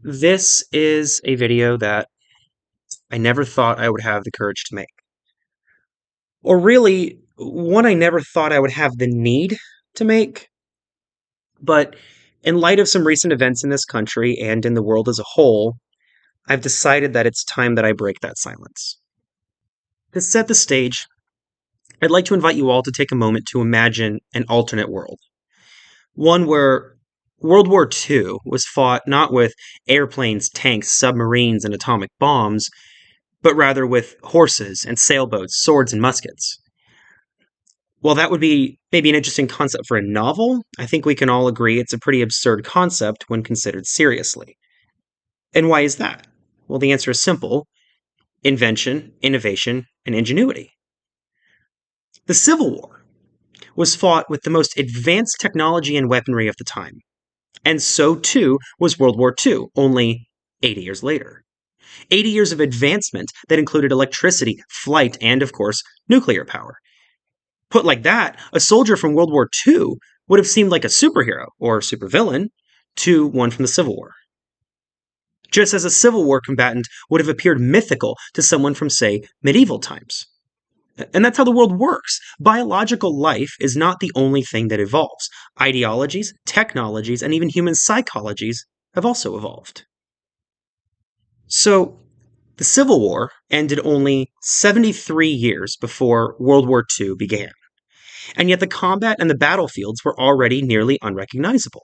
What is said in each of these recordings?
This is a video that I never thought I would have the courage to make. Or really, one I never thought I would have the need to make. But in light of some recent events in this country and in the world as a whole, I've decided that it's time that I break that silence. To set the stage, I'd like to invite you all to take a moment to imagine an alternate world. One where World War II was fought not with airplanes, tanks, submarines, and atomic bombs, but rather with horses and sailboats, swords and muskets. While that would be maybe an interesting concept for a novel, I think we can all agree it's a pretty absurd concept when considered seriously. And why is that? Well, the answer is simple: invention, innovation, and ingenuity. The Civil War was fought with the most advanced technology and weaponry of the time. And so too was World War II, only 80 years later. 80 years of advancement that included electricity, flight, and, of course, nuclear power. Put like that, a soldier from World War II would have seemed like a superhero, or supervillain, to one from the Civil War. Just as a Civil War combatant would have appeared mythical to someone from, say, medieval times. And that's how the world works. Biological life is not the only thing that evolves. Ideologies, technologies, and even human psychologies have also evolved. So, the Civil War ended only 73 years before World War II began. And yet the combat and the battlefields were already nearly unrecognizable.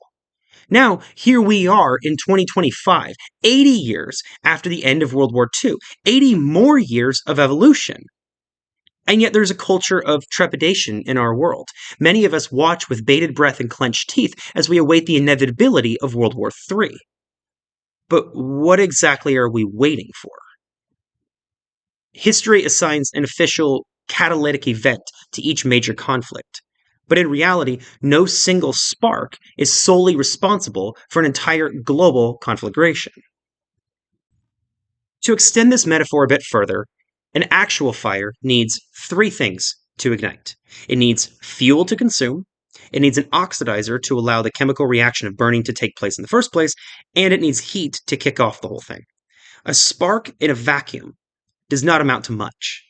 Now, here we are in 2025, 80 years after the end of World War II, 80 more years of evolution. And yet there's a culture of trepidation in our world. Many of us watch with bated breath and clenched teeth as we await the inevitability of World War III. But what exactly are we waiting for? History assigns an official catalytic event to each major conflict. But in reality, no single spark is solely responsible for an entire global conflagration. To extend this metaphor a bit further, an actual fire needs three things to ignite. It needs fuel to consume, it needs an oxidizer to allow the chemical reaction of burning to take place in the first place, and it needs heat to kick off the whole thing. A spark in a vacuum does not amount to much.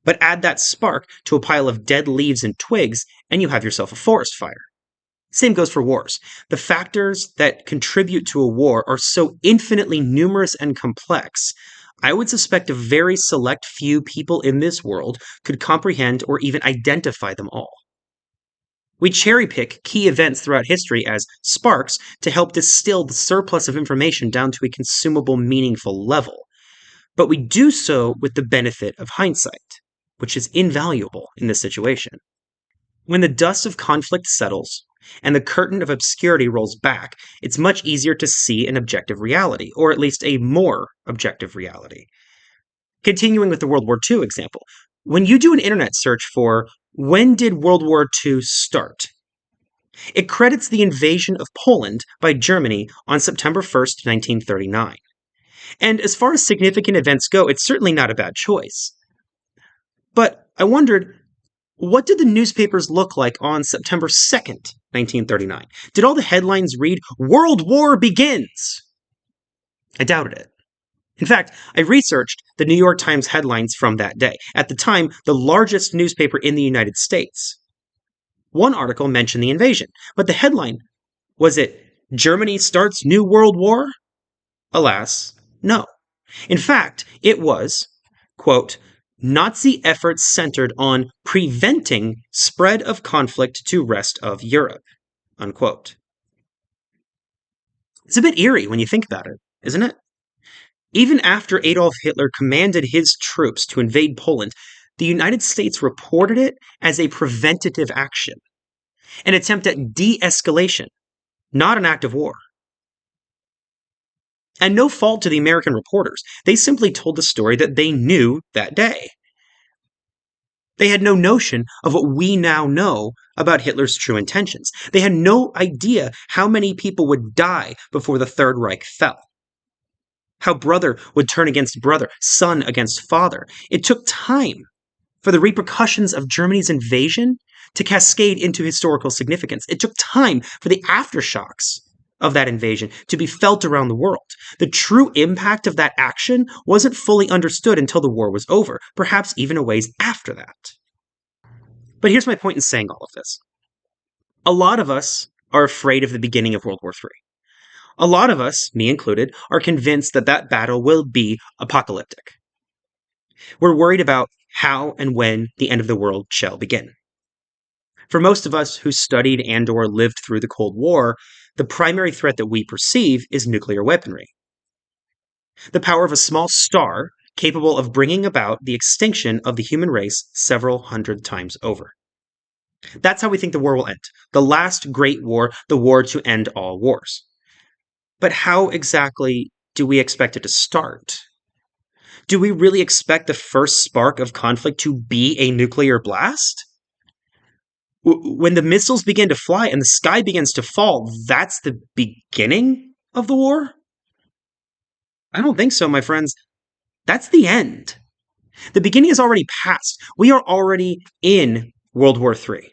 But add that spark to a pile of dead leaves and twigs, and you have yourself a forest fire. Same goes for wars. The factors that contribute to a war are so infinitely numerous and complex, I would suspect a very select few people in this world could comprehend or even identify them all. We cherry pick key events throughout history as sparks to help distill the surplus of information down to a consumable, meaningful level. But we do so with the benefit of hindsight, which is invaluable in this situation. When the dust of conflict settles and the curtain of obscurity rolls back, it's much easier to see an objective reality, or at least a more objective reality. Continuing with the World War II example, when you do an internet search for when did World War II start, it credits the invasion of Poland by Germany on September 1st, 1939. And as far as significant events go, it's certainly not a bad choice. But I wondered, what did the newspapers look like on September 2nd, 1939? Did all the headlines read, "World War Begins"? I doubted it. In fact, I researched the New York Times headlines from that day, at the time the largest newspaper in the United States. One article mentioned the invasion, but the headline, was it "Germany Starts New World War"? Alas, no. In fact, it was, quote, "Nazi efforts centered on preventing spread of conflict to rest of Europe," unquote. It's a bit eerie when you think about it, isn't it? Even after Adolf Hitler commanded his troops to invade Poland, the United States reported it as a preventative action, an attempt at de-escalation, not an act of war. And no fault to the American reporters. They simply told the story that they knew that day. They had no notion of what we now know about Hitler's true intentions. They had no idea how many people would die before the Third Reich fell. How brother would turn against brother, son against father. It took time for the repercussions of Germany's invasion to cascade into historical significance. It took time for the aftershocks of that invasion to be felt around the world. The true impact of that action wasn't fully understood until the war was over, perhaps even a ways after that. But here's my point in saying all of this. A lot of us are afraid of the beginning of World War III. A lot of us, me included, are convinced that that battle will be apocalyptic. We're worried about how and when the end of the world shall begin. For most of us who studied and/or lived through the Cold War, the primary threat that we perceive is nuclear weaponry. The power of a small star capable of bringing about the extinction of the human race several hundred times over. That's how we think the war will end. The last great war, the war to end all wars. But how exactly do we expect it to start? Do we really expect the first spark of conflict to be a nuclear blast? When the missiles begin to fly and the sky begins to fall, that's the beginning of the war? I don't think so, my friends. That's the end. The beginning is already past. We are already in World War III.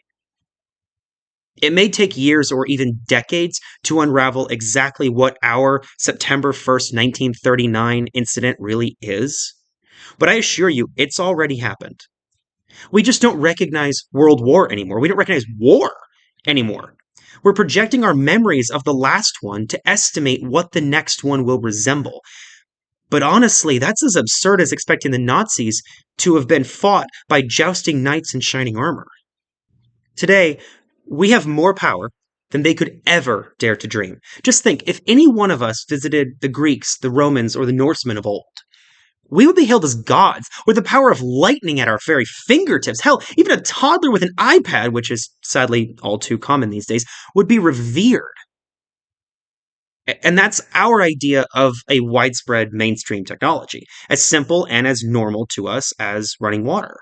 It may take years or even decades to unravel exactly what our September 1st, 1939 incident really is, but I assure you, it's already happened. We just don't recognize World War anymore. We don't recognize war anymore. We're projecting our memories of the last one to estimate what the next one will resemble. But honestly, that's as absurd as expecting the Nazis to have been fought by jousting knights in shining armor. Today, we have more power than they could ever dare to dream. Just think, if any one of us visited the Greeks, the Romans, or the Norsemen of old, we would be hailed as gods, with the power of lightning at our very fingertips. Hell, even a toddler with an iPad, which is sadly all too common these days, would be revered. And that's our idea of a widespread mainstream technology, as simple and as normal to us as running water.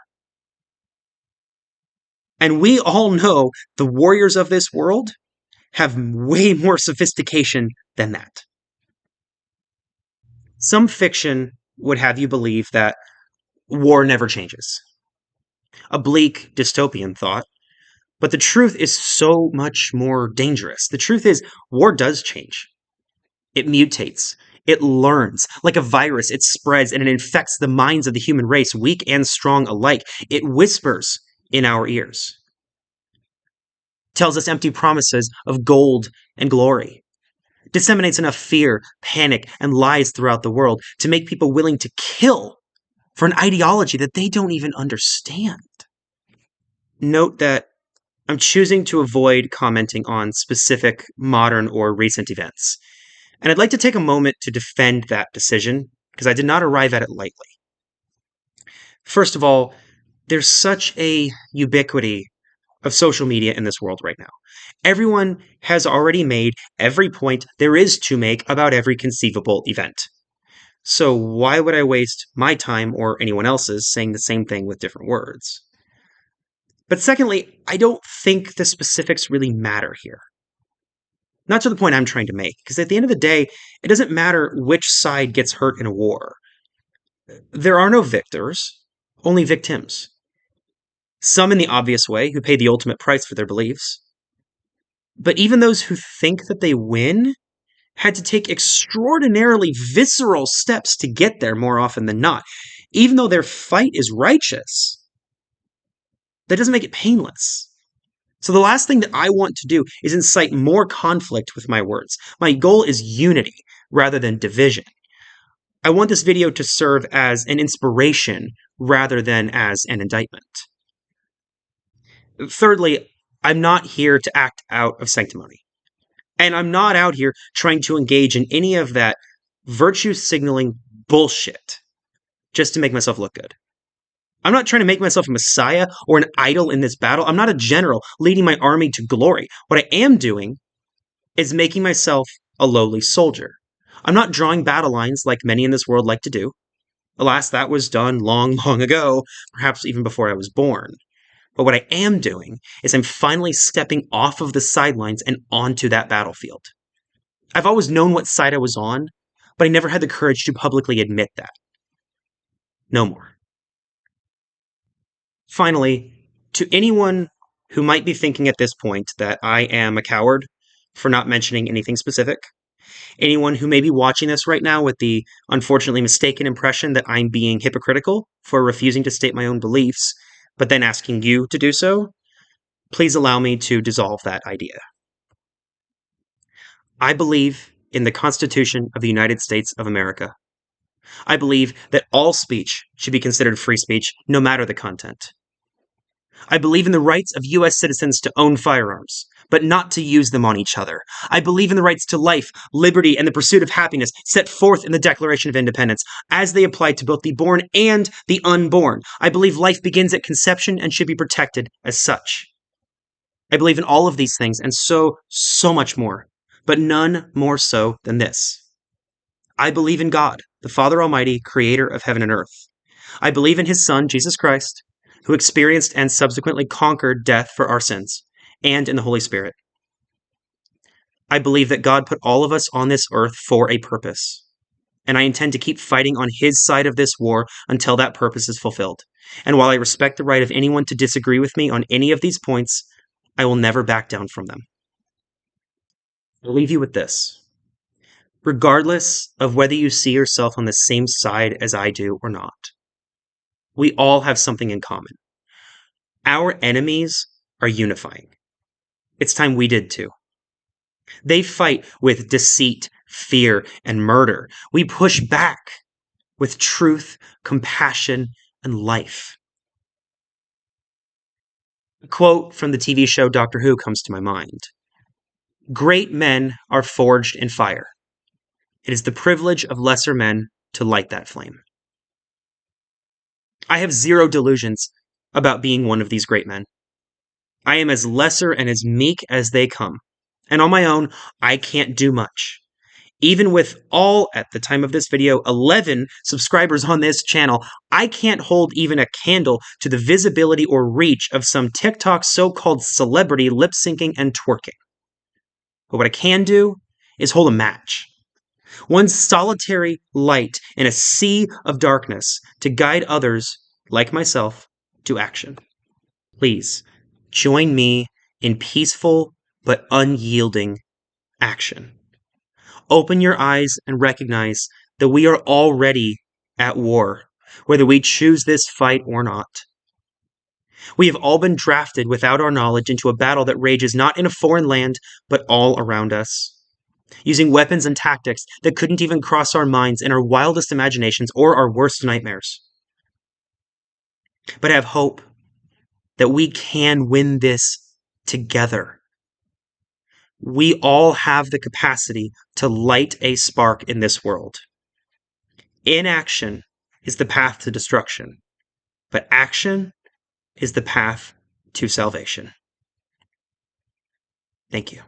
And we all know the warriors of this world have way more sophistication than that. Some fiction would have you believe that war never changes. A bleak dystopian thought, but the truth is so much more dangerous. The truth is, war does change. It mutates. It learns. Like a virus, it spreads and it infects the minds of the human race, weak and strong alike. It whispers in our ears. Tells us empty promises of gold and glory. Disseminates enough fear, panic, and lies throughout the world to make people willing to kill for an ideology that they don't even understand. Note that I'm choosing to avoid commenting on specific modern or recent events. And I'd like to take a moment to defend that decision, because I did not arrive at it lightly. First of all, there's such a ubiquity of social media in this world right now. Everyone has already made every point there is to make about every conceivable event. So why would I waste my time or anyone else's saying the same thing with different words? But secondly, I don't think the specifics really matter here. Not to the point I'm trying to make, because at the end of the day, it doesn't matter which side gets hurt in a war. There are no victors, only victims. Some in the obvious way, who pay the ultimate price for their beliefs. But even those who think that they win had to take extraordinarily visceral steps to get there more often than not. Even though their fight is righteous, that doesn't make it painless. So the last thing that I want to do is incite more conflict with my words. My goal is unity rather than division. I want this video to serve as an inspiration rather than as an indictment. Thirdly, I'm not here to act out of sanctimony. And I'm not out here trying to engage in any of that virtue signaling bullshit just to make myself look good. I'm not trying to make myself a messiah or an idol in this battle. I'm not a general leading my army to glory. What I am doing is making myself a lowly soldier. I'm not drawing battle lines like many in this world like to do. Alas, that was done long, long ago, perhaps even before I was born. But what I am doing is I'm finally stepping off of the sidelines and onto that battlefield. I've always known what side I was on, but I never had the courage to publicly admit that. No more. Finally, to anyone who might be thinking at this point that I am a coward for not mentioning anything specific. Anyone who may be watching this right now with the unfortunately mistaken impression that I'm being hypocritical for refusing to state my own beliefs, but then asking you to do so, please allow me to dissolve that idea. I believe in the Constitution of the United States of America. I believe that all speech should be considered free speech, no matter the content. I believe in the rights of U.S. citizens to own firearms, but not to use them on each other. I believe in the rights to life, liberty, and the pursuit of happiness set forth in the Declaration of Independence, as they apply to both the born and the unborn. I believe life begins at conception and should be protected as such. I believe in all of these things and so much more, but none more so than this. I believe in God, the Father Almighty, creator of heaven and earth. I believe in his Son, Jesus Christ, who experienced and subsequently conquered death for our sins, and in the Holy Spirit. I believe that God put all of us on this earth for a purpose, and I intend to keep fighting on his side of this war until that purpose is fulfilled. And while I respect the right of anyone to disagree with me on any of these points, I will never back down from them. I'll leave you with this. Regardless of whether you see yourself on the same side as I do or not, we all have something in common. Our enemies are unifying. It's time we did too. They fight with deceit, fear, and murder. We push back with truth, compassion, and life. A quote from the TV show Doctor Who comes to my mind. Great men are forged in fire. It is the privilege of lesser men to light that flame. I have zero delusions about being one of these great men. I am as lesser and as meek as they come. And on my own, I can't do much. Even with all, at the time of this video, 11 subscribers on this channel, I can't hold even a candle to the visibility or reach of some TikTok so-called celebrity lip-syncing and twerking. But what I can do is hold a match. One solitary light in a sea of darkness to guide others, like myself, to action. Please, join me in peaceful but unyielding action. Open your eyes and recognize that we are already at war, whether we choose this fight or not. We have all been drafted without our knowledge into a battle that rages not in a foreign land, but all around us, using weapons and tactics that couldn't even cross our minds in our wildest imaginations or our worst nightmares. But I have hope that we can win this together. We all have the capacity to light a spark in this world. Inaction is the path to destruction, but action is the path to salvation. Thank you.